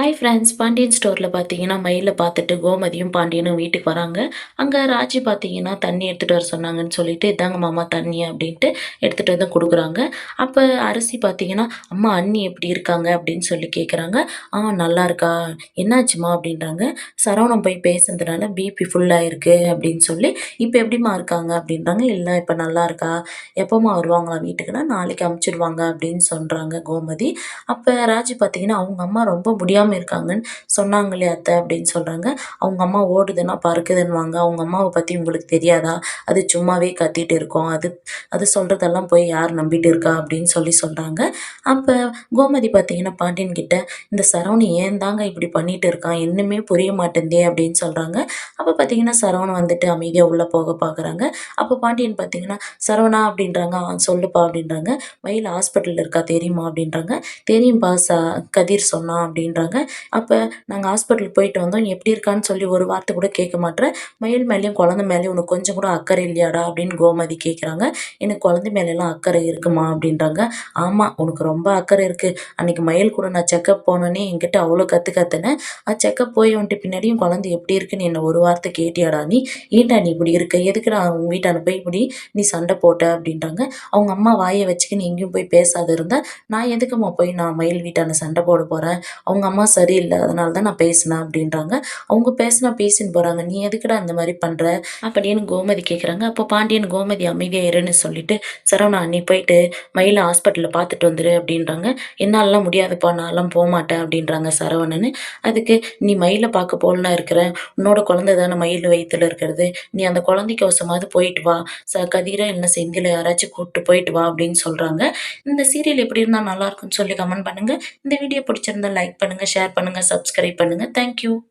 Hi friends! Pandian ஸ்டோர்ல பார்த்தீங்கன்னா, மயில பார்த்துட்டு கோமதியும், பாண்டியனும் வீட்டுக்கு வராங்க. அங்க ராஜி பார்த்தீங்கன்னா, தண்ணி எடுத்துட்டு வர சொன்னாங்கன்னு சொல்லிட்டு, "இந்தாங்க மாமா தண்ணி" அப்படின்ட்டு எடுத்துட்டு வந்து குடுக்குறாங்க. அப்ப அரசி பார்த்தீங்கன்னா, "அம்மா அண்ணி எப்படி இருக்காங்க?" அப்படின்னு சொல்லி கேட்குறாங்க. நல்லா இருக்கா. என்னாச்சும்மா?" அப்படின்றாங்க. "சரவணன் போய் பேசுனதுனால பிபி ஃபுல் ஆயிருக்கு" அப்படின்னு சொல்லி, "இப்ப எப்படிம்மா இருக்காங்க?" அப்படின்றாங்க. "இல்ல இப்ப நல்லா இருக்கா. எப்போம்மா வருவாங்களா வீட்டுக்குன்னா?" "நாளைக்கு அனுப்பிச்சுடுவாங்க" அப்படின்னு சொல்றாங்க கோமதி. அப்ப ராஜி பார்த்தீங்கன்னா, அவங்க அம்மா ரொம்ப முடியாம இருக்காங்கன்னு சொன்னாங்களே அத்தை அப்படின்னு சொல்றாங்க. அவங்க அம்மா ஓடுதுன்னா பறக்குதுன்னுவாங்க. அவங்க அம்மாவ பத்தி உங்களுக்கு தெரியாதா? அது சும்மாவே கத்திட்டு இருக்கும். அது அது சொல்றதெல்லாம் போய் யார் நம்பிட்டு இருக்கா? அப்படின்னு சொல்லி சொல்றாங்க. அப்ப கோமதி பார்த்தீங்கன்னா, பாண்டியன் கிட்ட இந்த சரவணன் ஏன் தாங்க இப்படி பண்ணிட்டு இருக்கான்? இன்னுமே புரிய மாட்டேன்தே அப்படின்னு சொல்றாங்க. அப்ப பார்த்தீங்கன்னா, சரவணன் வந்துட்டு அமைதியா உள்ள போக பார்க்குறாங்க. அப்ப பாண்டியன் பார்த்தீங்கன்னா, "சரவணா" அப்படின்றாங்க. சொல்லுப்பா" அப்படின்றாங்க. "மயில் ஹாஸ்பிட்டல்ல இருக்கா தெரியுமா?" அப்படின்றாங்க. "தெரியும்பா கதிர் சொன்னான்" அப்படின்றாங்க. அப்ப "நாங்க ஹாஸ்பிட்டலுக்கு போயிட்டு வந்தோம். எப்படி இருக்கான்னு சொல்லி ஒரு வார்த்தை கூட கேட்க மாட்ற. மயில் மேலயும் குழந்தை மேலயும் உனக்கு கொஞ்சம் கூட அக்கறை இல்லையாடா?" அப்படின்னு கோமதி கேட்குறாங்க. "எனக்கு குழந்தை மேலலாம் அக்கறை இருக்குமா" அப்படின்றாங்க. "ஆமா உனக்கு ரொம்ப அக்கறை இருக்கு. அன்னைக்கு மயில் கூட நான் செக்கப் போனோனே என்கிட்ட அவ்வளோ கத்துனேன். செக்கப் போய் வந்துட்டு பின்னாடியும் குழந்தை எப்படி இருக்குன்னு என்ன ஒரு வார்த்தை கேட்டியாடா நீ? ஏன்டா நீ இப்படி இருக்க? எதுக்குடா உங்க வீட்டாண்ட போய் இப்படி நீ சண்டை போட்ட?" அப்படின்றாங்க. அவங்க அம்மா வாய வச்சுக்கின்னு எங்கேயும் போய் பேசாத இருந்தா நான் எதுக்கும்மா போய் நான் மயில் வீட்டாண்ட சண்டை போட போறேன்? அவங்க அம்மா சரியில்ல. அதனால தான் நான் பேசினேன் அப்படின்றாங்க. அவங்க பேசினா பேசின்னு போறாங்க. நீ எதுக்குடா இந்த மாரி பண்ற? அப்படின்னு கோமதி கேட்குறாங்க. அப்போ பாண்டியன் கோமதி அமைதியா இருன்னு சொல்லிட்டு, சரவணா நீ போயிட்டு மயில ஹாஸ்பிட்டல்ல பார்த்துட்டு வந்துரு அப்படின்றாங்க. என்னாலலாம் முடியாதுப்பா. நான்லாம் போமாட்டேன் அப்படின்றாங்க சரவணனு. அதுக்கு நீ மயில பார்க்க போலனா இருக்கிற. உன்னோட குழந்தை தானே மயில் வயித்துல இருக்கிறது. நீ அந்த குழந்தைக்கோசமாவது போயிட்டு வா. கதிர இல்ல செந்தில யாராச்சும் கூட்டு போயிட்டு வா அப்படின்னு சொல்றாங்க. இந்த சீரியல் எப்படி இருந்தா நல்லாயிருக்கும்னு சொல்லி கமெண்ட் பண்ணுங்க. இந்த வீடியோ பிடிச்சிருந்தா லைக் பண்ணுங்க, ஷேர் பண்ணுங்க, சப்ஸ்கிரைப் பண்ணுங்க. Thank you.